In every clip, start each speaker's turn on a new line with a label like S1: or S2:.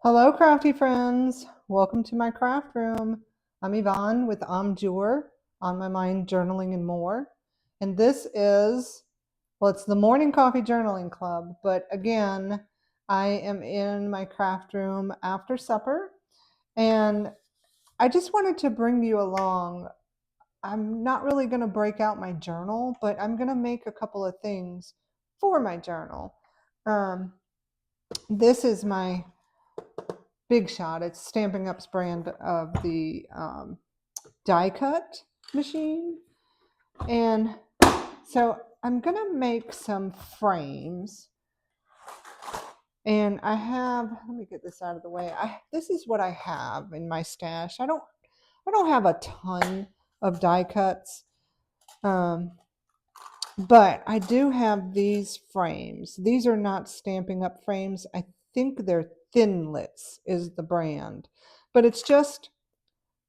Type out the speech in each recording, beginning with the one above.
S1: Hello, crafty friends. Welcome to my craft room. I'm Yvonne with Amjur, On My Mind Journaling and More. And this is, well, it's the Morning Coffee Journaling Club. But again, I am in my craft room after supper. And I just wanted to bring you along. I'm not really going to break out my journal, but I'm going to make a couple of things for my journal. Um, this is my Big Shot. It's Stampin' Up's brand of the die cut machine. And so I'm going to make some frames. And I have, let me get this out of the way. This is what I have in my stash. I don't have a ton of die cuts. But I do have these frames. These are not Stampin' Up frames. I think they're Thinlits is the brand. But it's just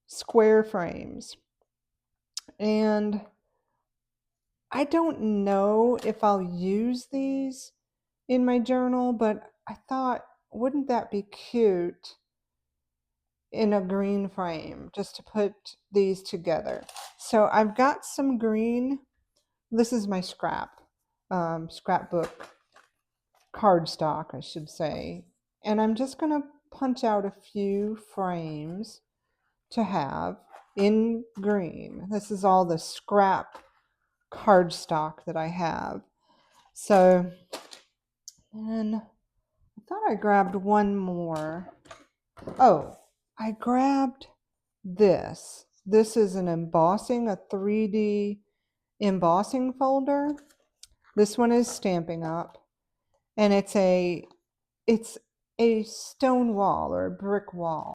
S1: square frames. And I don't know if I'll use these in my journal, but I thought, wouldn't that be cute in a green frame just to put these together? So I've got some green. This is my scrapbook cardstock, I should say. And I'm just going to punch out a few frames to have in green. This is all the scrap cardstock that I have. So, and I thought I grabbed one more. Oh, I grabbed this. This is an embossing, a 3D embossing folder. This one is Stampin' Up, and it's a stone wall or a brick wall.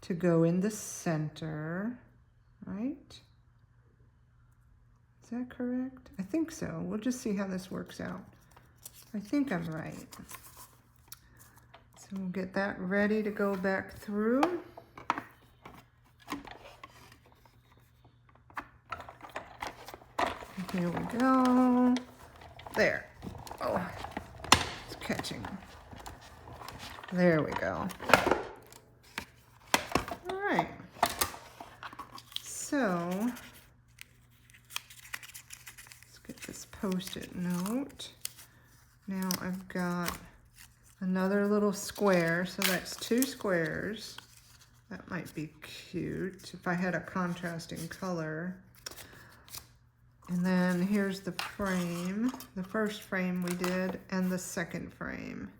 S1: to go in the center, right? Is that correct? I think so. We'll just see how this works out. I think I'm right. So we'll get that ready to go back through. Here we go. There. Oh, it's catching. There we go. All right. So let's get this Post-it note. Now I've got another little square, so that's 2 squares. That might be cute if I had a contrasting color. And then here's the frame, the first frame we did, and the second frame.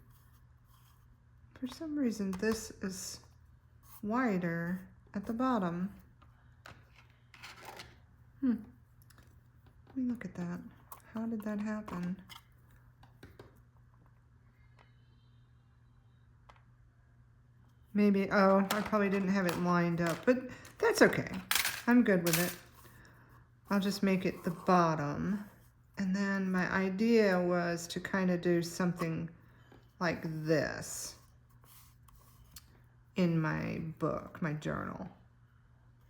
S1: For some reason, this is wider at the bottom. Let me look at that. How did that happen? Maybe, oh, I probably didn't have it lined up, but that's okay. I'm good with it. I'll just make it the bottom. And then my idea was to kind of do something like this in my book, my journal.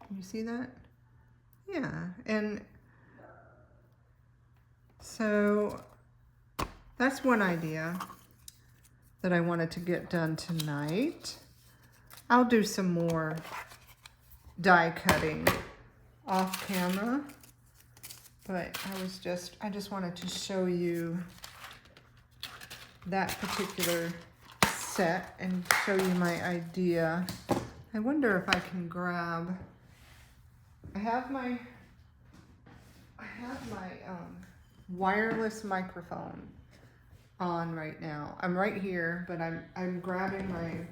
S1: Can you see that? Yeah, and so that's one idea that I wanted to get done tonight. I'll do some more die cutting off camera, but I just wanted to show you that particular set and show you my idea. I wonder if I can grab, I have my wireless microphone on right now. I'm right here, but I'm grabbing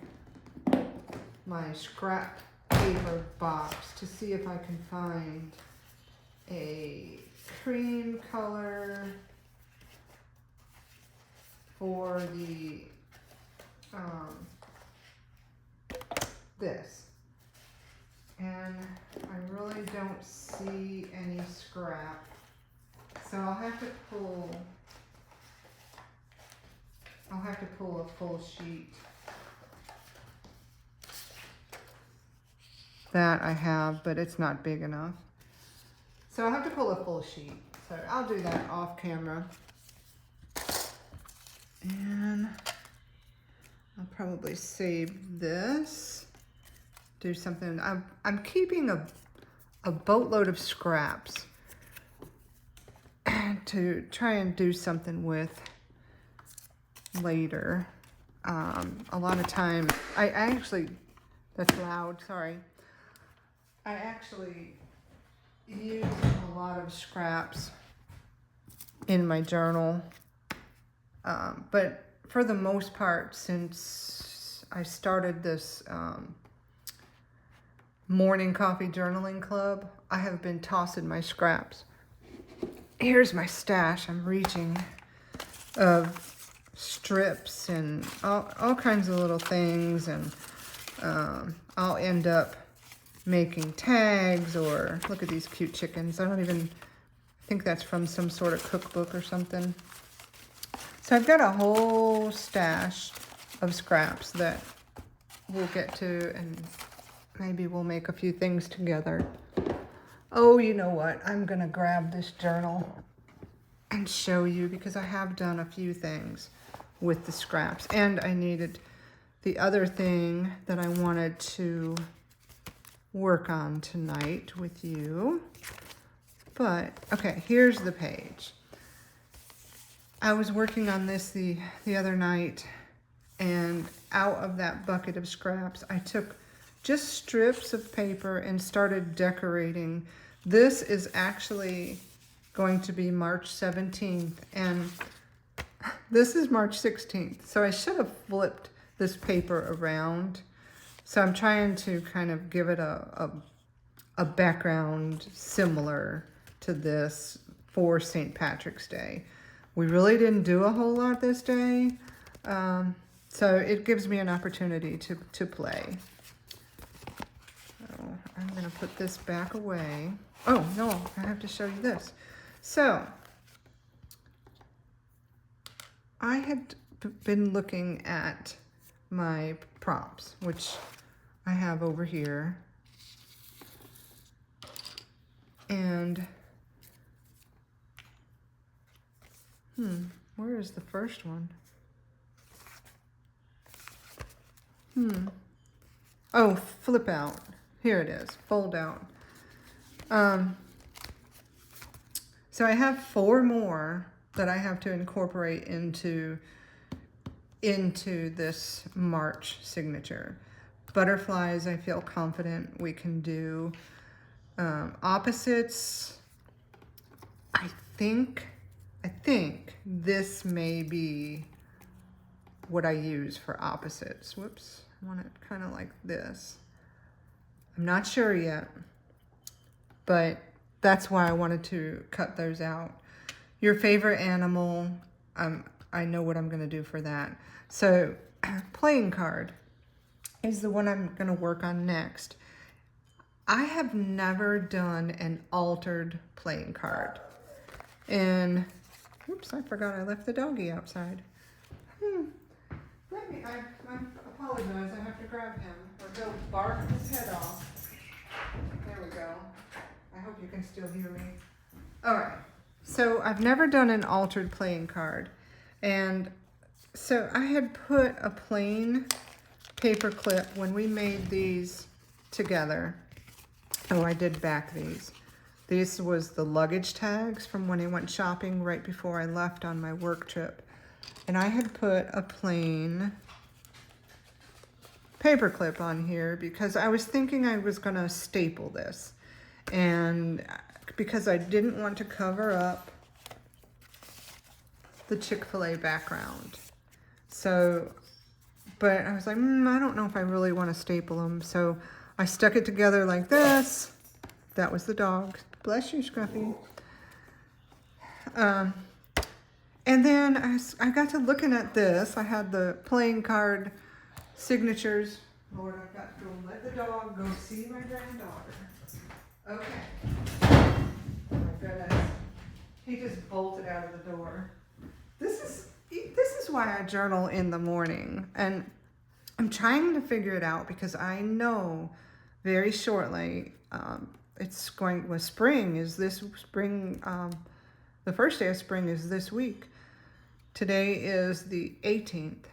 S1: my scrap paper box to see if I can find a cream color for the this, and I really don't see any scrap, so I'll have to pull a full sheet. That I have, but it's not big enough. So I'll have to pull a full sheet. So I'll do that off camera. And I'll probably save this. Do something. I'm keeping a boatload of scraps to try and do something with later. A lot of time, I actually, that's loud, sorry. I actually use a lot of scraps in my journal, but for the most part, since I started this morning coffee journaling club, I have been tossing my scraps. Here's my stash, I'm reaching, of strips and all kinds of little things, and I'll end up making tags, or look at these cute chickens. I think that's from some sort of cookbook or something. So I've got a whole stash of scraps that we'll get to, and maybe we'll make a few things together. Oh, you know what? I'm gonna grab this journal and show you, because I have done a few things with the scraps, and I needed the other thing that I wanted to work on tonight with you. But okay, here's the page. I was working on this the other night, and out of that bucket of scraps I took just strips of paper and started decorating. This is actually going to be March 17th, and this is March 16th, so I should have flipped this paper around. So I'm trying to kind of give it a background similar to this for St. Patrick's Day. We really didn't do a whole lot this day, so it gives me an opportunity to play. I'm going to put this back away. Oh, no, I have to show you this. So, I had been looking at my props, which I have over here. And, where is the first one? Oh, flip out. Here it is, fold out. So I have 4 more that I have to incorporate into this March signature. Butterflies, I feel confident we can do. Opposites, I think this may be what I use for opposites. Whoops, I want it kind of like this. I'm not sure yet, but that's why I wanted to cut those out. Your favorite animal, I know what I'm going to do for that. So playing card is the one I'm going to work on next. I have never done an altered playing card. And, oops, I forgot I left the doggy outside. I apologize, I have to grab him or go bark his head off. There we go. I hope you can still hear me. All right, so I've never done an altered playing card. And so I had put a plain paper clip when we made these together. Oh, I did back these. This was the luggage tags from when I went shopping right before I left on my work trip. And I had put a plain paper clip on here because I was thinking I was gonna staple this. And because I didn't want to cover up the Chick-fil-A background. So, but I was like, I don't know if I really want to staple them. So I stuck it together like this. That was the dog. Bless you, Scruffy. And then I got to looking at this. I had the playing card signatures. Lord, I've got to go let the dog go see my granddaughter. Okay. Oh my goodness. He just bolted out of the door. This is why I journal in the morning. And I'm trying to figure it out because I know very shortly spring is this spring. The first day of spring is this week. Today is the 18th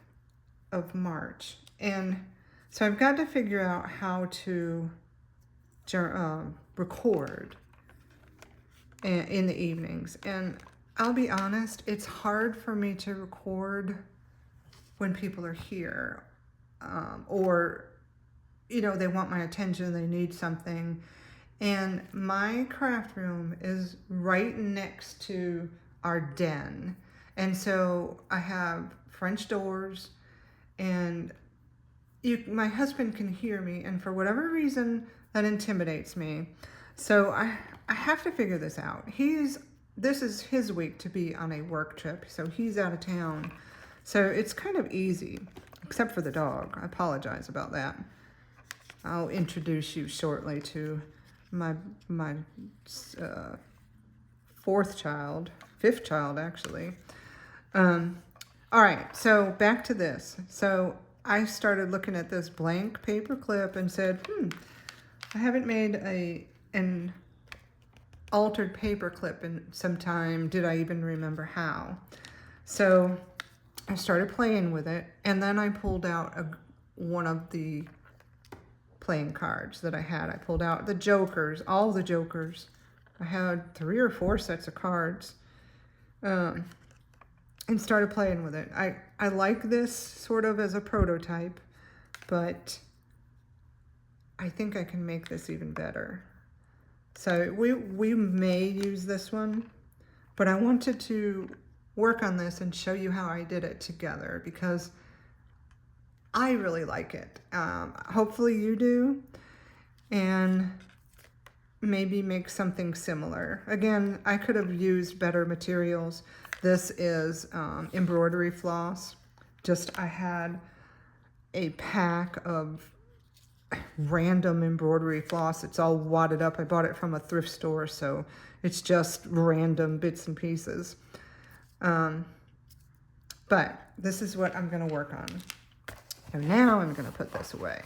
S1: of March. And so I've got to figure out how to record in the evenings. And I'll be honest, it's hard for me to record when people are here. Or, you know, they want my attention, they need something. And my craft room is right next to our den. And so I have French doors, and my husband can hear me, and for whatever reason, that intimidates me. So I have to figure this out. This is his week to be on a work trip, so he's out of town. So it's kind of easy, except for the dog. I apologize about that. I'll introduce you shortly to my fifth child actually. All right, so back to this. So I started looking at this blank paper clip and said, I haven't made an altered paper clip in some time. Did I even remember how? So I started playing with it, and then I pulled out one of the playing cards that I had. I pulled out the jokers, all the jokers. I had 3 or 4 sets of cards, and started playing with it. I like this sort of as a prototype, but I think I can make this even better. So we may use this one, but I wanted to work on this and show you how I did it together because I really like it. Hopefully you do, and maybe make something similar. Again, I could have used better materials. This is embroidery floss. I had a pack of random embroidery floss. It's all wadded up. I bought it from a thrift store, so it's just random bits and pieces. But this is what I'm going to work on. And now I'm going to put this away.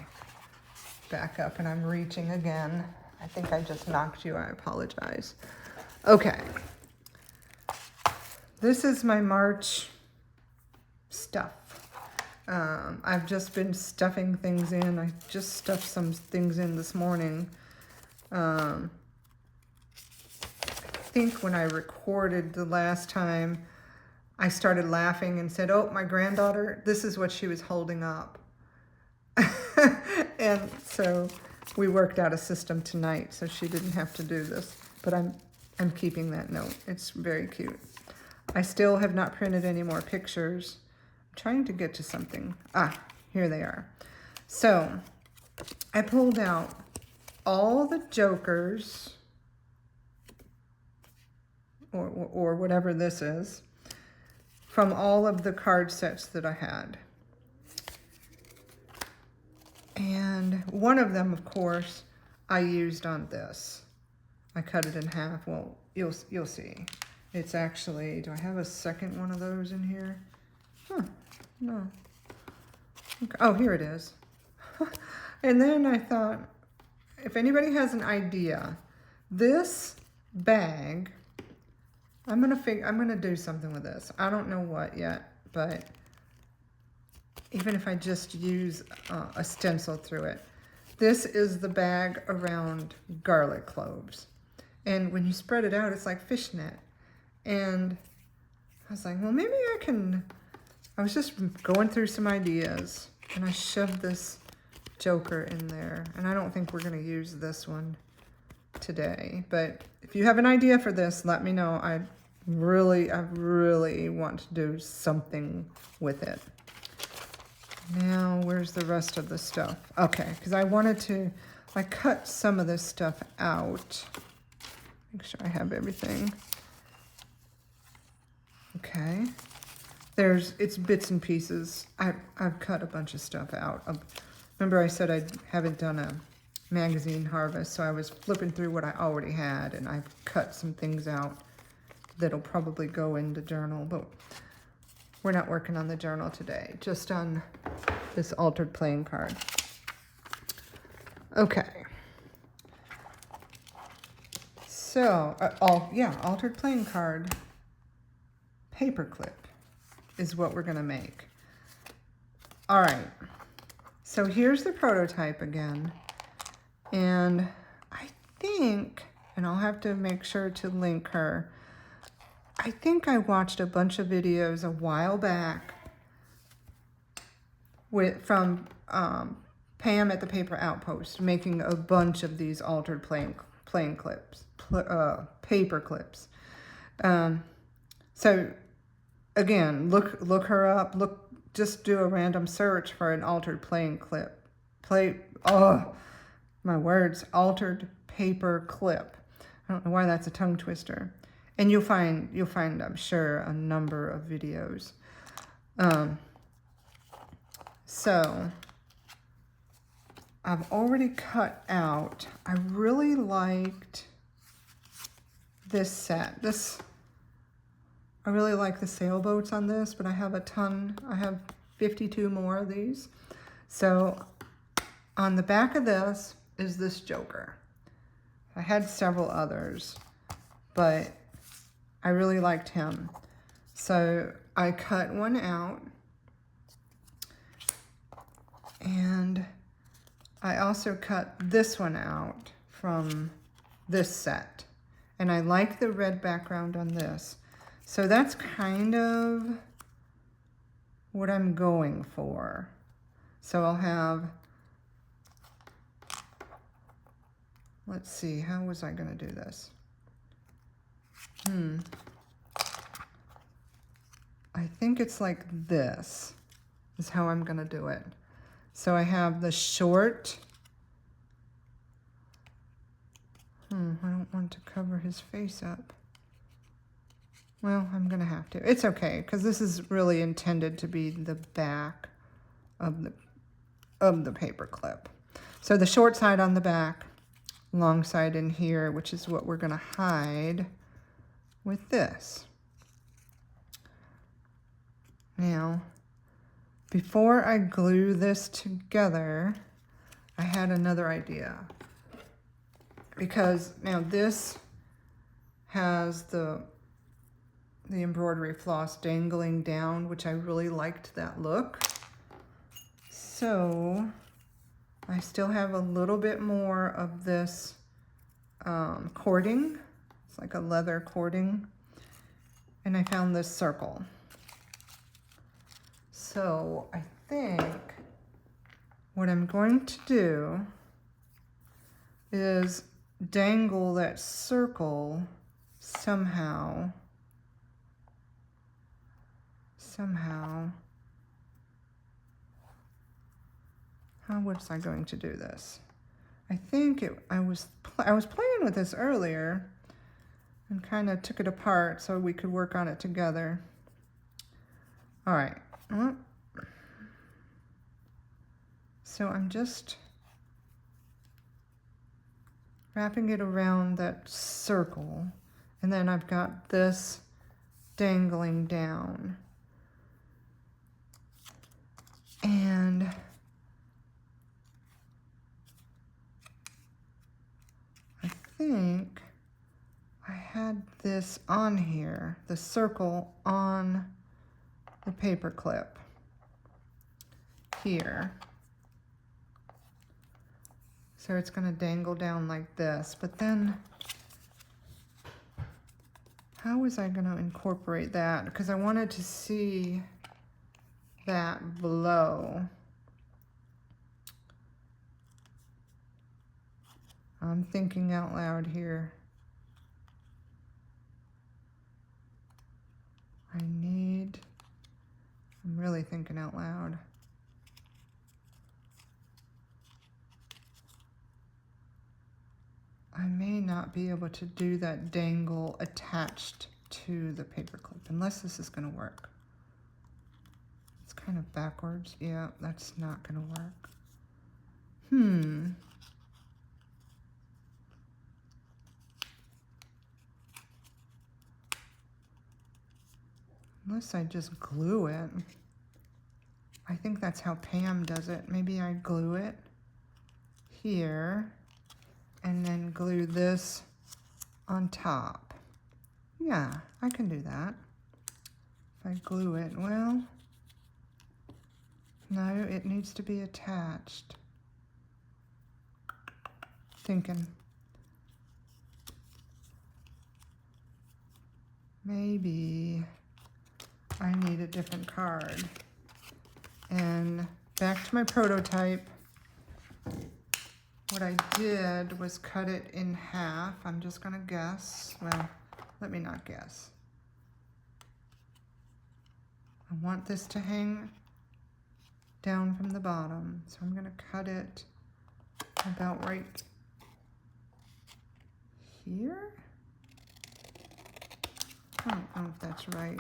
S1: Back up, and I'm reaching again. I think I just knocked you. I apologize. Okay. This is my March stuff. I've just been stuffing things in. I just stuffed some things in this morning. I think when I recorded the last time, I started laughing and said, oh, my granddaughter, this is what she was holding up. And so we worked out a system tonight, so she didn't have to do this. But I'm keeping that note. It's very cute. I still have not printed any more pictures. I'm trying to get to something. Ah, here they are. So I pulled out all the jokers, or whatever this is, from all of the card sets that I had. And one of them, of course, I used on this. I cut it in half. Well, you'll see. It's actually, do I have a second one of those in here? Huh, no. Okay. Oh, here it is. And then I thought, if anybody has an idea, this bag, I'm gonna do something with this. I don't know what yet, but even if I just use a stencil through it. This is the bag around garlic cloves. And when you spread it out, it's like fishnet. And I was like, well, maybe I was just going through some ideas, and I shoved this joker in there. And I don't think we're gonna use this one today. But if you have an idea for this, let me know. I really want to do something with it. Now, where's the rest of the stuff? Okay, because I cut some of this stuff out. Make sure I have everything. Okay. It's bits and pieces. I've cut a bunch of stuff out. Remember I said I haven't done a magazine harvest, so I was flipping through what I already had, and I've cut some things out that'll probably go in the journal, but we're not working on the journal today, just on this altered playing card. Okay. So, altered playing card paperclip is what we're gonna make. All right, so here's the prototype again. And I think, and I'll have to make sure to link her, I think I watched a bunch of videos a while back from Pam at the Paper Outpost, making a bunch of these altered paper clips. So again, look her up. Just do a random search for an altered playing clip. Altered paper clip. I don't know why that's a tongue twister. And you'll find, I'm sure, a number of videos. So I've already cut out. I really liked this set. I really like the sailboats on this, but I have a ton. I have 52 more of these. So on the back of this is this joker. I had several others, but I really liked him. So I cut one out, and I also cut this one out from this set. And I like the red background on this. So that's kind of what I'm going for. So I'll have, let's see, how was I gonna do this? I think it's like this is how I'm gonna do it. So I have the short, I don't want to cover his face up. Well, I'm gonna have to. It's okay, because this is really intended to be the back of the paper clip. So the short side on the back, long side in here, which is what we're going to hide with this. Now, before I glue this together, I had another idea. Because now this has the embroidery floss dangling down, which I really liked that look. So I still have a little bit more of this cording. It's like a leather cording. And I found this circle. So I think what I'm going to do is dangle that circle somehow. How was I going to do this? I think I was playing with this earlier and kind of took it apart so we could work on it together. All right. So I'm just wrapping it around that circle, and then I've got this dangling down. And I think I had this on here, the circle on the paper clip here. So it's going to dangle down like this, but then how was I going to incorporate that? Because I wanted to see that below. I'm thinking out loud here. I'm really thinking out loud. I may not be able to do that dangle attached to the paper clip, unless this is going to work. It's kind of backwards. Yeah, that's not going to work. Unless I just glue it. I think that's how Pam does it. Maybe I glue it here and then glue this on top. Yeah, I can do that. If I glue it, well, no, it needs to be attached. Thinking. Maybe I need a different card. And back to my prototype. What I did was cut it in half. I'm just gonna guess. Well, let me not guess. I want this to hang down from the bottom. So I'm gonna cut it about right here. I don't know if that's right.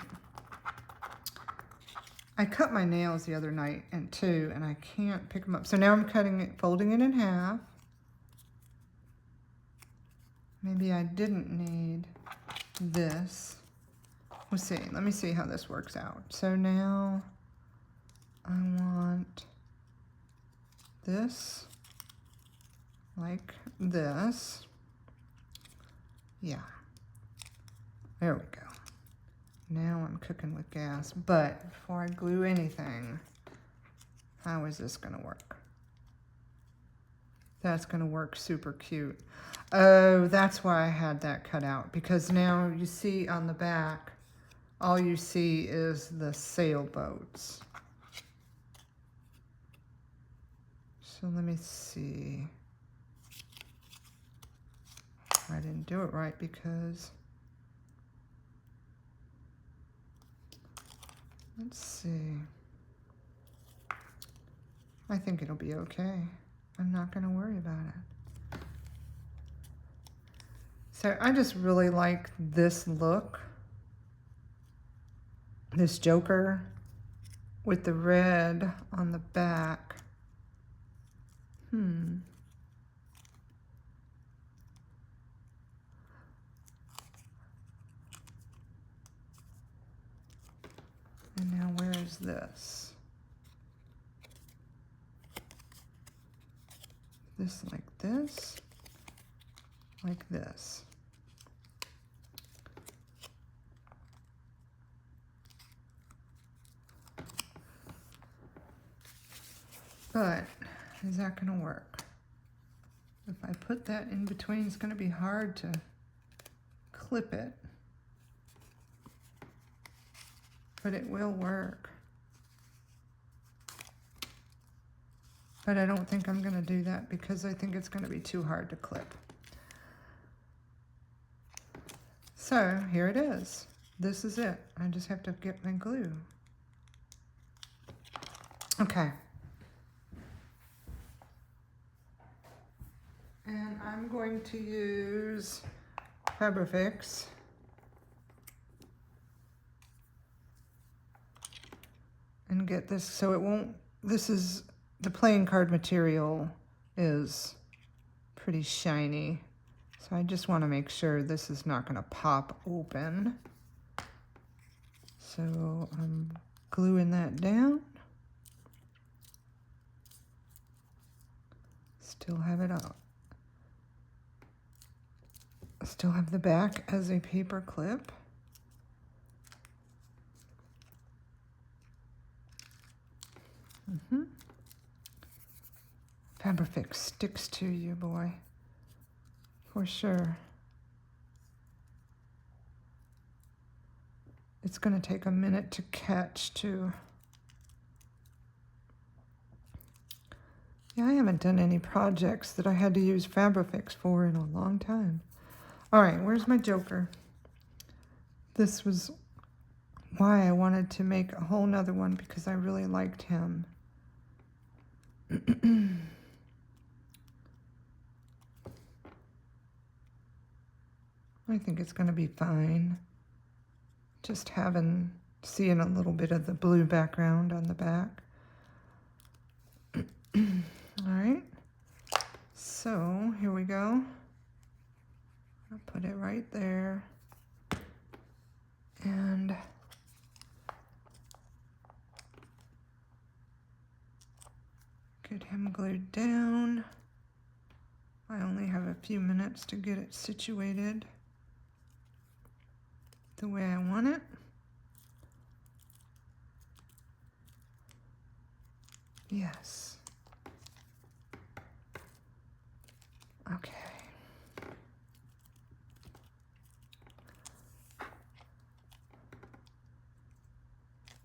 S1: I cut my nails the other night and I can't pick them up. So now I'm cutting it, folding it in half. Maybe I didn't need this. We'll see. Let me see how this works out. So now I want this like this. Yeah. There we go. Now I'm cooking with gas. But before I glue anything, how is this going to work? That's going to work super cute. Oh, that's why I had that cut out. Because now you see on the back, all you see is the sailboats. So let me see. I didn't do it right because... Let's see. I think it'll be okay. I'm not going to worry about it. So I just really like this look. This Joker with the red on the back. this like this, like this. But is that going to work? If I put that in between, it's going to be hard to clip it. But it will work. But I don't think I'm going to do that because I think it's going to be too hard to clip. So here it is. This is it. I just have to get my glue. Okay. And I'm going to use Fabrifix. And get this so it won't, this is, the playing card material is pretty shiny. So I just want to make sure this is not going to pop open. So I'm gluing that down. Still have it up. Still have the back as a paper clip. Fabrifix sticks to you, boy, for sure. It's going to take a minute to catch, too. Yeah, I haven't done any projects that I had to use Fabrifix for in a long time. All right, where's my joker? This was why I wanted to make a whole nother one, because I really liked him. I think it's going to be fine. Just seeing a little bit of the blue background on the back. All right. So here we go. I'll put it right there. And get him glued down. I only have a few minutes to get it situated the way I want it. Yes. Okay.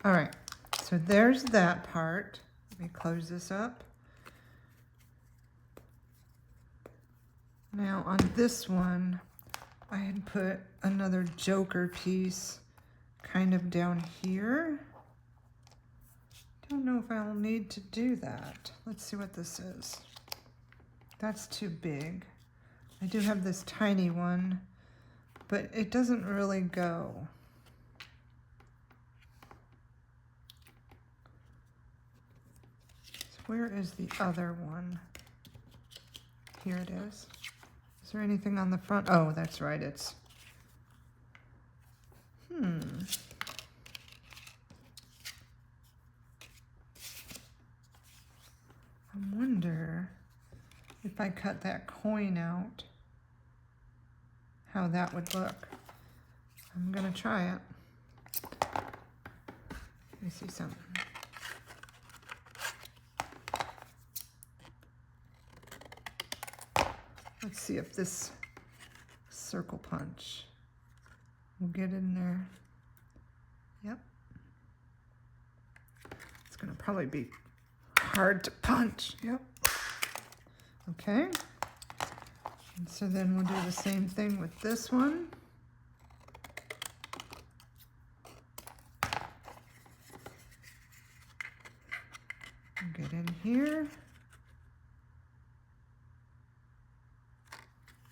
S1: All right, so there's that part. Let me close this up. Now on this one, I had put another joker piece kind of down here. Don't know if I'll need to do that. Let's see what this is. That's too big. I do have this tiny one, but it doesn't really go. So where is the other one? Here it is. Is there anything on the front? Oh, that's right, it's... I wonder if I cut that coin out, how that would look. I'm gonna try it. Let me see something. Let's see if this circle punch will get in there. Yep. It's gonna probably be hard to punch. Yep. Okay. And so then we'll do the same thing with this one. Get in here.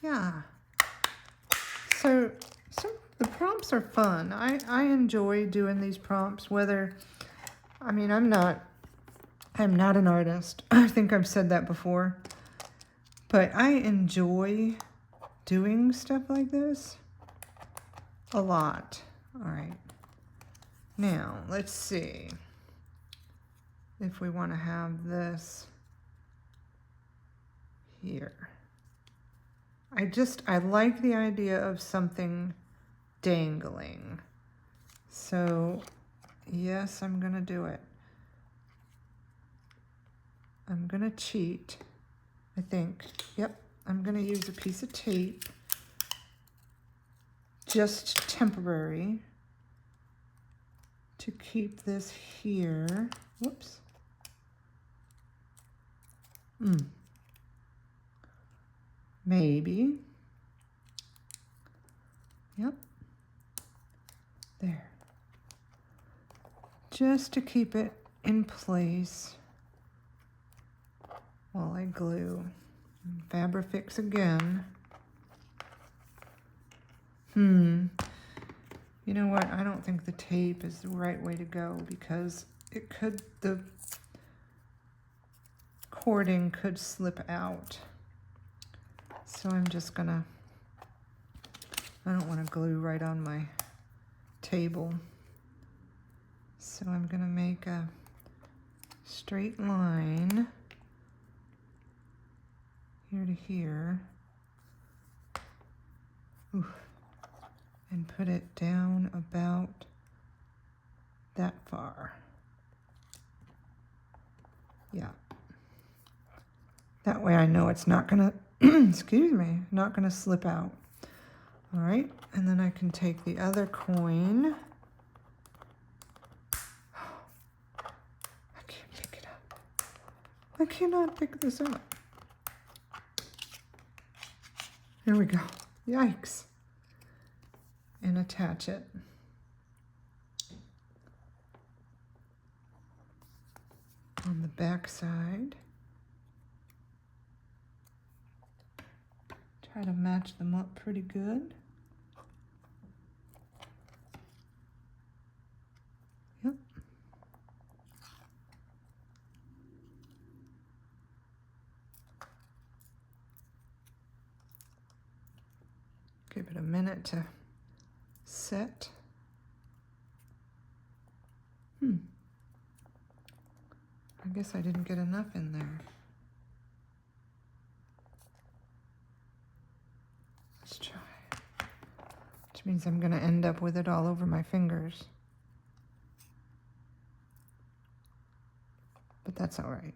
S1: Yeah. So the prompts are fun. I enjoy doing these prompts, whether, I mean, I'm not an artist. I think I've said that before. But I enjoy doing stuff like this a lot. All right. Now, let's see if we want to have this here. I like the idea of something dangling. So yes, I'm gonna do it. I'm gonna cheat, I think. Yep, I'm gonna use a piece of tape, just temporary, to keep this here. Whoops. Maybe. Yep. There. Just to keep it in place while I glue. Fabrifix again. You know what? I don't think the tape is the right way to go because the cording could slip out. So I'm just gonna, I don't want to glue right on my table. So I'm gonna make a straight line here to here. Oof. And put it down about that far. Yeah. That way I know it's not gonna, excuse me, not gonna slip out. All right, and then I can take the other coin. I can't pick it up. I cannot pick this up. Here we go. Yikes. And attach it. On the back side. Try to match them up pretty good. Yep. Give it a minute to set. I guess I didn't get enough in there. Let's try. Which means I'm going to end up with it all over my fingers. But that's all right.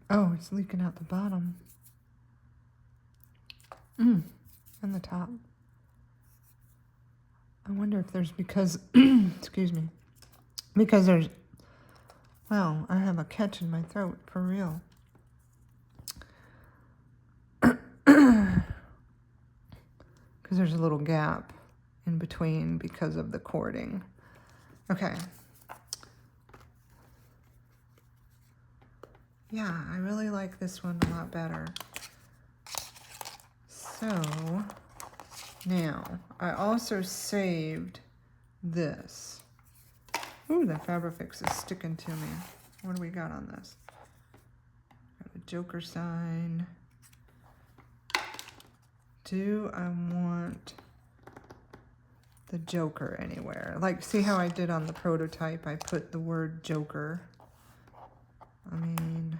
S1: Oh, it's leaking out the bottom. And the top. I wonder if there's because, excuse me, because there's, well, I have a catch in my throat, for real. Because there's a little gap in between because of the cording. Okay. Yeah, I really like this one a lot better. So now I also saved this. Ooh, the Fabrifix is sticking to me. What do we got on this? Got a Joker sign. Do I want the Joker anywhere? Like, see how I did on the prototype? I put the word Joker. I mean,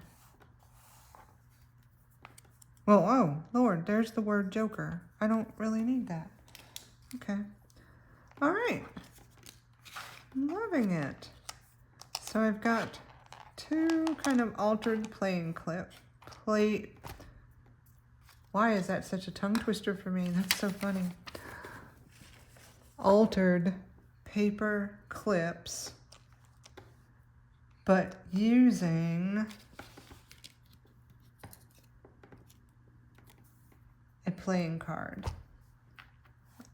S1: well, oh, Lord, there's the word Joker. I don't really need that. Okay. All right. I'm loving it. So I've got two kind of altered playing clip. Why is that such a tongue twister for me? That's so funny. Altered paper clips, but using a playing card.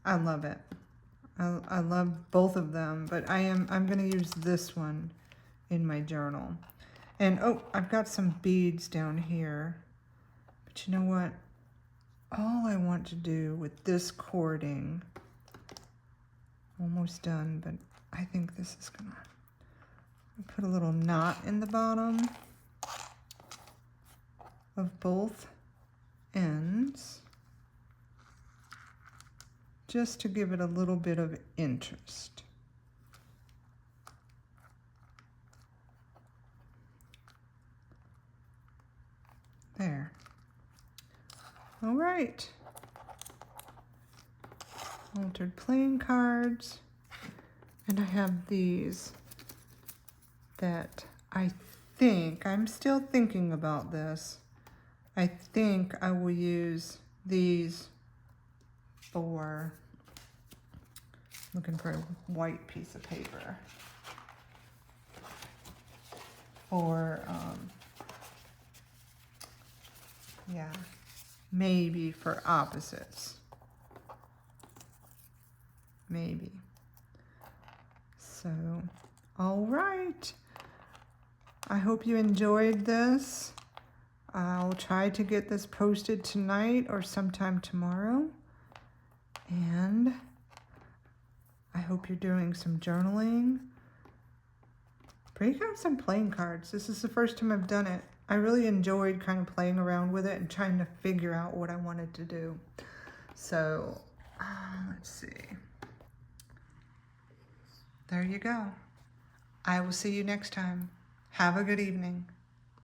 S1: I love it. I love both of them, but I'm gonna use this one in my journal. And oh, I've got some beads down here. But you know what? All I want to do with this cording, almost done, but I think this is gonna put a little knot in the bottom of both ends, just to give it a little bit of interest. There. All right. Altered playing cards. And I have these that I think, I'm still thinking about this. I think I will use these for, looking for a white piece of paper. For, yeah, maybe for opposites. Maybe. So, all right. I hope you enjoyed this. I'll try to get this posted tonight or sometime tomorrow. And I hope you're doing some journaling. Break out some playing cards. This is the first time I've done it. I really enjoyed kind of playing around with it and trying to figure out what I wanted to do. So, let's see. There you go. I will see you next time. Have a good evening.